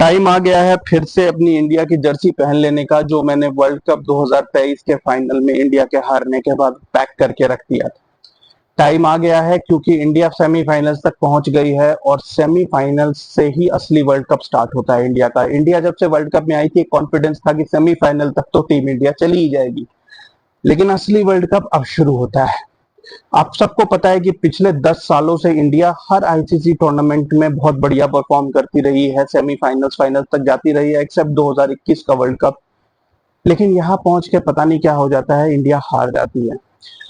Time आ गया है फिर से अपनी इंडिया की जर्सी पहन लेने का, जो मैंने वर्ल्ड कप 2023 के फाइनल में इंडिया के हारने के बाद पैक करके रख दिया था। टाइम आ गया है क्योंकि इंडिया सेमीफाइनल्स तक पहुंच गई है और सेमीफाइनल्स से ही असली वर्ल्ड कप स्टार्ट होता है इंडिया का। इंडिया जब से वर्ल्ड कप में आई थी, कॉन्फिडेंस था कि सेमीफाइनल तक तो टीम इंडिया चली ही जाएगी, लेकिन असली वर्ल्ड कप अब शुरू होता है। आप सबको पता है कि पिछले 10 सालों से इंडिया हर आईसीसी टूर्नामेंट में बहुत बढ़िया परफॉर्म करती रही है, सेमीफाइनल्स फाइनल्स तक जाती रही है, एक्सेप्ट 2021 का वर्ल्ड कप। लेकिन यहाँ पहुंच के पता नहीं क्या हो जाता है, इंडिया हार जाती है।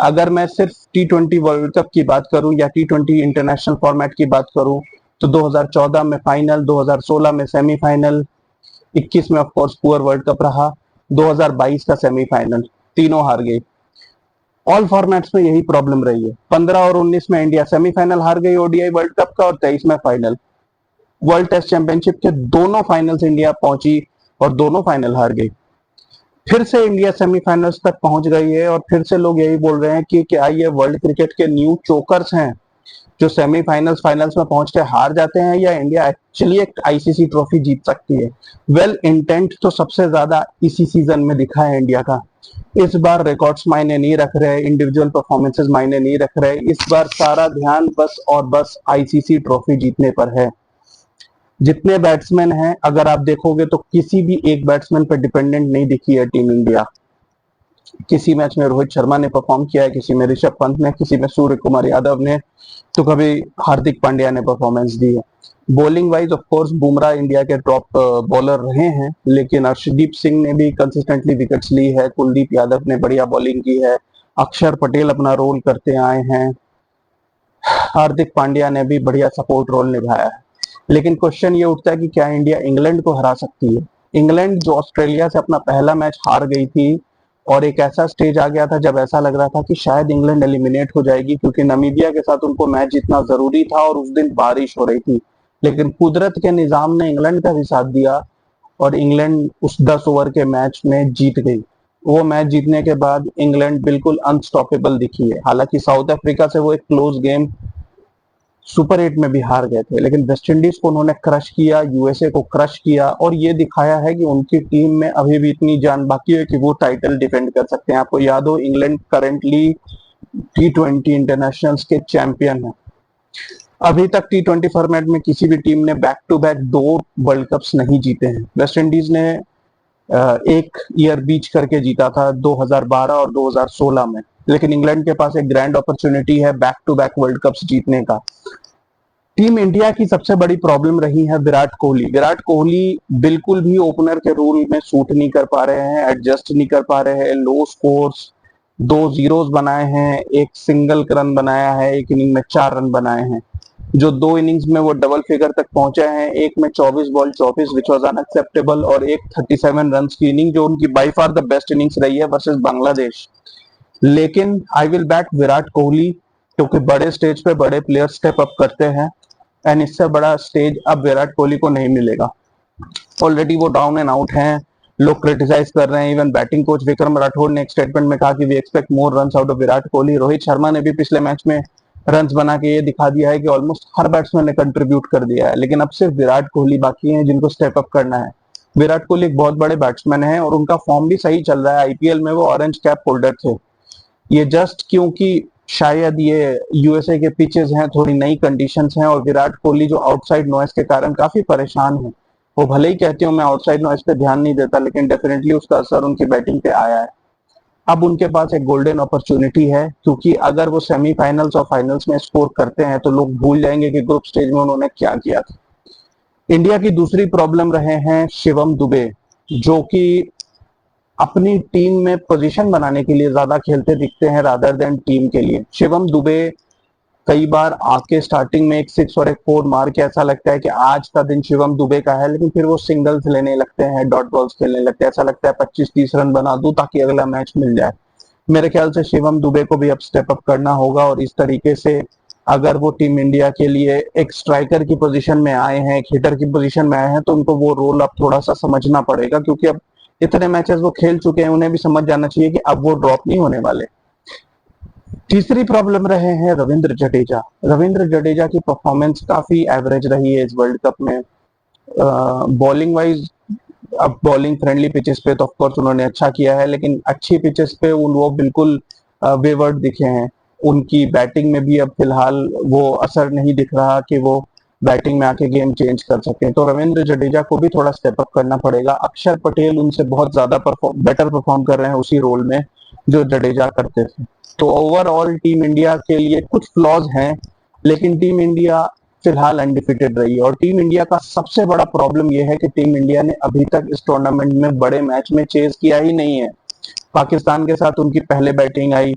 अगर मैं सिर्फ T20 वर्ल्ड कप की बात करूं या T20 इंटरनेशनल फॉर्मेट की बात करूं तो 2014 में फाइनल, 2016 में सेमीफाइनल, 21 में ऑफकोर्स पुअर वर्ल्ड कप रहा, 2022 का सेमीफाइनल, तीनों हार गई। ऑल फॉर्मेट्स में यही प्रॉब्लम रही है। 15 और 19 में इंडिया सेमीफाइनल हार गई ओडीआई वर्ल्ड कप का और 23 में फाइनल। वर्ल्ड टेस्ट चैंपियनशिप के दोनों फाइनल्स इंडिया पहुंची और दोनों फाइनल हार गई। फिर से इंडिया सेमीफाइनल्स तक पहुंच गई है और फिर से लोग यही बोल रहे हैं कि क्या ये वर्ल्ड क्रिकेट के न्यू चोकर्स हैं जो सेमीफाइनल्स फाइनल्स में पहुंच के हार जाते हैं, या इंडिया एक्चुअली एक आईसीसी ट्रॉफी जीत सकती है। वेल, इंटेंट तो सबसे ज्यादा इसी सीजन में दिखा है इंडिया का। इस बार रिकॉर्ड्स मायने नहीं रख रहे, इंडिविजुअल परफॉर्मेंसेस मायने नहीं रख रहे, इस बार सारा ध्यान बस और बस आईसीसी ट्रॉफी जीतने पर है। जितने बैट्समैन हैं, अगर आप देखोगे तो किसी भी एक बैट्समैन पर डिपेंडेंट नहीं दिखी है टीम इंडिया। किसी मैच में रोहित शर्मा ने परफॉर्म किया है, किसी में ऋषभ पंत ने, किसी में सूर्य कुमार यादव ने, तो कभी हार्दिक पांड्या ने परफॉर्मेंस दी है। Bowling wise of course Bumrah India के टॉप बॉलर रहे हैं, लेकिन अर्शदीप सिंह ने भी कंसिस्टेंटली विकेट्स ली है, कुलदीप यादव ने बढ़िया बॉलिंग की है, अक्षर पटेल अपना रोल करते आए हैं, हार्दिक पांड्या ने भी बढ़िया सपोर्ट रोल निभाया है। लेकिन क्वेश्चन ये उठता है कि क्या इंडिया इंग्लैंड को हरा सकती है? इंग्लैंड जो ऑस्ट्रेलिया से अपना पहला मैच हार गई थी और एक ऐसा स्टेज आ गया था जब ऐसा लग रहा था कि शायद इंग्लैंड एलिमिनेट हो जाएगी, क्योंकि नामीबिया के साथ उनको मैच जीतना जरूरी था और उस दिन बारिश हो रही थी। लेकिन कुदरत के निजाम ने इंग्लैंड का भी साथ दिया और इंग्लैंड उस 10 ओवर के मैच में जीत गई। वो मैच जीतने के बाद इंग्लैंड बिल्कुल अनस्टॉपेबल दिखी है। हालांकि साउथ अफ्रीका से वो एक क्लोज गेम सुपर 8 में भी हार गए थे, लेकिन वेस्ट इंडीज को उन्होंने क्रश किया, यूएसए को क्रश किया और ये दिखाया है कि उनकी टीम में अभी भी इतनी जान बाकी है कि वो टाइटल डिफेंड कर सकते हैं। आपको याद हो, इंग्लैंड करेंटली T20 इंटरनेशनल्स के चैंपियन है। अभी तक T20 फॉर्मेट में किसी भी टीम ने back to back 2 world cups नहीं जीते हैं। वेस्ट इंडीज ने एक ईयर बीच करके जीता था 2012 और 2016 में, लेकिन इंग्लैंड के पास एक ग्रैंड अपॉर्चुनिटी है back to back world cups जीतने का। टीम इंडिया की सबसे बड़ी प्रॉब्लम रही है विराट कोहली। विराट कोहली बिल्कुल भी ओपनर के रोल में सूट नहीं कर पा रहे हैं, एडजस्ट नहीं कर पा रहे हैं। लो स्कोर्स, 2 जीरोस बनाए हैं, एक सिंगल रन बनाया है, एक इनिंग में 4 रन बनाए हैं। जो 2 इनिंग्स में वो डबल फिगर तक पहुंचे हैं, एक में 24 बॉल 24 विच वॉज अनएक्सेप्टेबल, और एक 37 रन की इनिंग जो उनकी by far the best innings रही है वर्सेस बांग्लादेश। लेकिन I will back Virat Kohli, क्योंकि बड़े स्टेज पे बड़े प्लेयर स्टेप अप करते हैं एंड इससे बड़ा स्टेज अब विराट कोहली को नहीं मिलेगा। ऑलरेडी वो डाउन एंड आउट हैं, लोग क्रिटिसाइज कर रहे हैं। Even batting coach Vikram Rathour ने एक स्टेटमेंट में कहा कि we expect more runs out of Virat Kohli. Rohit Sharma ने भी पिछले मैच में रन्स बना के ये दिखा दिया है कि ऑलमोस्ट हर बैट्समैन ने कंट्रीब्यूट कर दिया है, लेकिन अब सिर्फ विराट कोहली बाकी हैं जिनको स्टेप अप करना है। विराट कोहली एक बहुत बड़े बैट्समैन है और उनका फॉर्म भी सही चल रहा है। आईपीएल में वो ऑरेंज कैप होल्डर थे। ये जस्ट क्योंकि शायद ये यूएसए के पिचेस हैं, थोड़ी नई कंडीशंस हैं और विराट कोहली जो आउटसाइड नॉइस के कारण काफी परेशान है। वो भले ही कहते हो मैं आउटसाइड नॉइस पे ध्यान नहीं देता, लेकिन डेफिनेटली उसका असर उनकी बैटिंग पे आया है। अब उनके पास एक गोल्डन अपॉर्चुनिटी है, क्योंकि अगर वो सेमीफाइनल्स और फाइनल्स में स्कोर करते हैं तो लोग भूल जाएंगे कि ग्रुप स्टेज में उन्होंने क्या किया था। इंडिया की दूसरी प्रॉब्लम रहे हैं शिवम दुबे, जो कि अपनी टीम में पोजीशन बनाने के लिए ज्यादा खेलते दिखते हैं रादर देन टीम के लिए। शिवम दुबे कई बार आके स्टार्टिंग में एक 6 और एक 4 मार के ऐसा लगता है कि आज का दिन शिवम दुबे का है, लेकिन फिर वो सिंगल्स लेने लगते हैं, डॉट बॉल्स खेलने लगते हैं। ऐसा लगता है 25-30 रन बना दूं ताकि अगला मैच मिल जाए। मेरे ख्याल से शिवम दुबे को भी अब स्टेप अप करना होगा और इस तरीके से अगर वो टीम इंडिया के लिए एक स्ट्राइकर की पोजीशन में आए हैं, एक हिटर की पोजीशन में आए हैं, तो उनको वो रोल अब थोड़ा सा समझना पड़ेगा, क्योंकि अब इतने मैचेस वो खेल चुके हैं, उन्हें भी समझ जाना चाहिए कि अब वो ड्रॉप नहीं होने वाले। तीसरी प्रॉब्लम रहे हैं रविंद्र जडेजा। रविंद्र जडेजा की परफॉर्मेंस काफी एवरेज रही है इस वर्ल्ड कप में। बॉलिंग वाइज अब बॉलिंग फ्रेंडली पिचेस पे तो ऑफकोर्स उन्होंने अच्छा किया है, लेकिन अच्छी पिचेस पे वो बिल्कुल वेवर्ड दिखे हैं। उनकी बैटिंग में भी अब फिलहाल वो असर नहीं दिख रहा कि वो बैटिंग में आके गेम चेंज कर सकें। तो रविंद्र जडेजा को भी थोड़ा स्टेप अप करना पड़ेगा। अक्षर पटेल उनसे बहुत ज्यादा बेटर परफॉर्म कर रहे हैं उसी रोल में जो जडेजा करते थे। तो ओवरऑल टीम इंडिया के लिए कुछ फ्लॉज हैं, लेकिन टीम इंडिया फिलहाल अनडिफिटेड रही है। और टीम इंडिया का सबसे बड़ा प्रॉब्लम यह है कि टीम इंडिया ने अभी तक इस टूर्नामेंट में बड़े मैच में चेज किया ही नहीं है। पाकिस्तान के साथ उनकी पहले बैटिंग आई,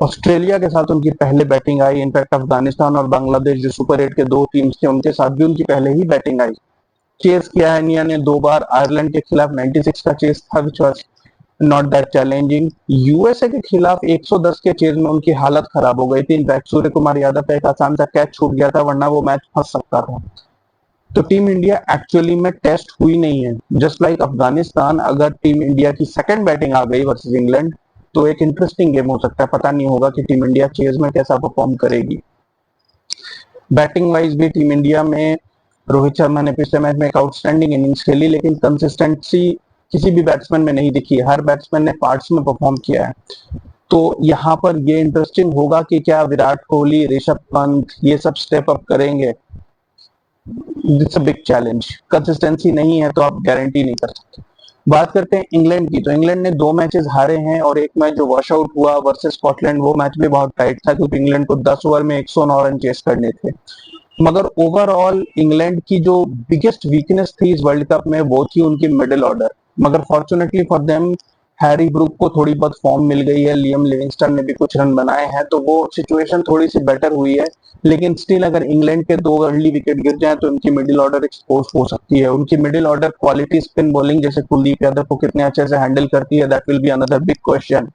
ऑस्ट्रेलिया के साथ उनकी पहले बैटिंग आई, इनफैक्ट अफगानिस्तान और बांग्लादेश जो सुपर 8 के दो टीम्स थे उनके साथ भी उनकी पहले ही बैटिंग आई। चेस किया है इंडिया ने 2 बार, आयरलैंड के खिलाफ 96 का चेस था which was not that challenging. USA के खिलाफ 110 के चेज में उनकी हालत खराब हो गई थी। इनफैक्ट सूर्य कुमार यादव का एक आसान सा कैच छूट गया था, वरना वो मैच फंस सकता था। तो टीम इंडिया एक्चुअली में टेस्ट हुई नहीं है। जस्ट लाइक अफगानिस्तान, अगर टीम इंडिया की सेकंड बैटिंग आ गई वर्सेस इंग्लैंड तो एक इंटरेस्टिंग गेम हो सकता है। पता नहीं होगा कि टीम इंडिया चेज में कैसा परफॉर्म करेगी। बैटिंग वाइज भी टीम इंडिया में रोहित शर्मा ने पिछले मैच में एक आउटस्टैंडिंग इनिंग्स खेली, लेकिन कंसिस्टेंसी किसी भी बैट्समैन में नहीं दिखी। हर बैट्समैन ने पार्ट्स में परफॉर्म किया है। तो यहाँ पर ये इंटरेस्टिंग होगा कि क्या विराट कोहली, ऋषभ पंत ये सब स्टेप अप करेंगे। It's a big challenge. Consistency नहीं है तो आप गारंटी नहीं कर सकते। बात करते हैं इंग्लैंड की, तो इंग्लैंड ने 2 मैचेस हारे हैं और एक मैच जो वॉश आउट हुआ वर्सेस स्कॉटलैंड, वो मैच भी बहुत टाइट था क्योंकि इंग्लैंड को 10 ओवर में 109 रन चेस करने थे। मगर ओवरऑल इंग्लैंड की जो बिगेस्ट वीकनेस थी इस वर्ल्ड कप में वो थी उनकी मिडिल ऑर्डर। मगर fortunately for them Harry Brook को थोड़ी बहुत फॉर्म मिल गई है, लियम लिविंगस्टन ने भी कुछ रन बनाए हैं, तो वो सिचुएशन थोड़ी सी बेटर हुई है। लेकिन स्टिल अगर इंग्लैंड के 2 अर्ली विकेट गिर जाए तो उनकी मिडिल ऑर्डर एक्सपोज हो सकती है। उनकी middle order quality spin bowling जैसे कुलदीप यादव को कितने अच्छे से हैंडल करती है, that will be another big question.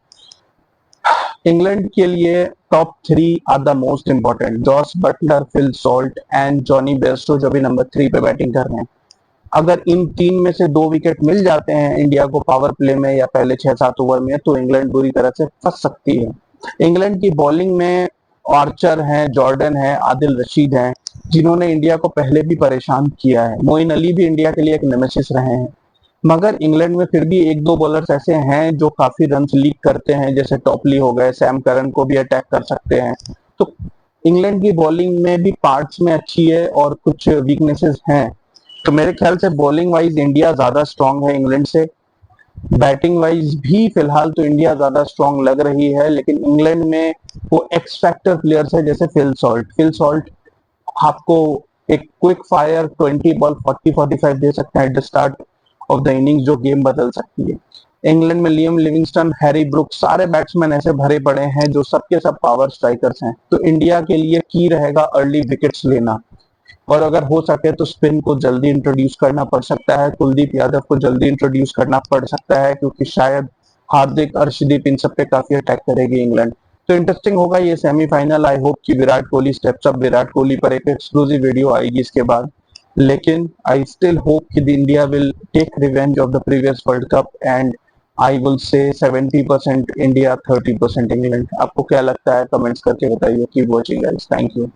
England के लिए top 3 are the most important, Jos Buttler, Phil Salt and Jonny Bairstow जो भी नंबर 3 पे बैटिंग कर रहे हैं। अगर इन 3 में से 2 विकेट मिल जाते हैं इंडिया को पावर प्ले में या पहले 6-7 ओवर में तो इंग्लैंड बुरी तरह से फंस सकती है। इंग्लैंड की बॉलिंग में आर्चर हैं, जॉर्डन है, आदिल रशीद हैं, जिन्होंने इंडिया को पहले भी परेशान किया है। मोइन अली भी इंडिया के लिए एक नेमेसिस रहे हैं। मगर इंग्लैंड में फिर भी 1-2 बॉलर्स ऐसे हैं जो काफी रन लीक करते हैं, जैसे टॉपली हो गए, सैम करन को भी अटैक कर सकते हैं। तो इंग्लैंड की बॉलिंग में भी पार्ट्स में अच्छी है और कुछ वीकनेसेस हैं। तो मेरे ख्याल से बॉलिंग वाइज इंडिया ज्यादा स्ट्रांग है इंग्लैंड से। बैटिंग वाइज भी फिलहाल तो इंडिया ज्यादा स्ट्रांग लग रही है, लेकिन इंग्लैंड में वो एक्स फैक्टर प्लेयर्स है जैसे फिल सॉल्ट आपको एक क्विक फायर 20 बॉल 40-45 दे सकते हैं at the start of the innings, जो गेम बदल सकती है। इंग्लैंड में लियम लिविंगस्टन, हैरी ब्रुक, सारे बैट्समैन ऐसे भरे पड़े हैं जो सबके सब पावर स्ट्राइकर्स हैं। तो इंडिया के लिए की रहेगा अर्ली विकेट्स लेना, और अगर हो सके तो स्पिन को जल्दी इंट्रोड्यूस करना पड़ सकता है, कुलदीप यादव को जल्दी इंट्रोड्यूस करना पड़ सकता है, क्योंकि शायद हार्दिक, अर्शदीप इन सब पे काफी अटैक करेगी इंग्लैंड। तो इंटरेस्टिंग होगा ये सेमीफाइनल। आई होप कि विराट कोहली स्टेप्स अप, विराट कोहली पर एक एक्सक्लूसिव वीडियो आएगी इसके बाद। लेकिन आई स्टिल होप कि India will take revenge of the previous world cup and I will say 70% India 30% England. आपको क्या लगता है कमेंट्स करके बताइए। Keep watching guys, thank you.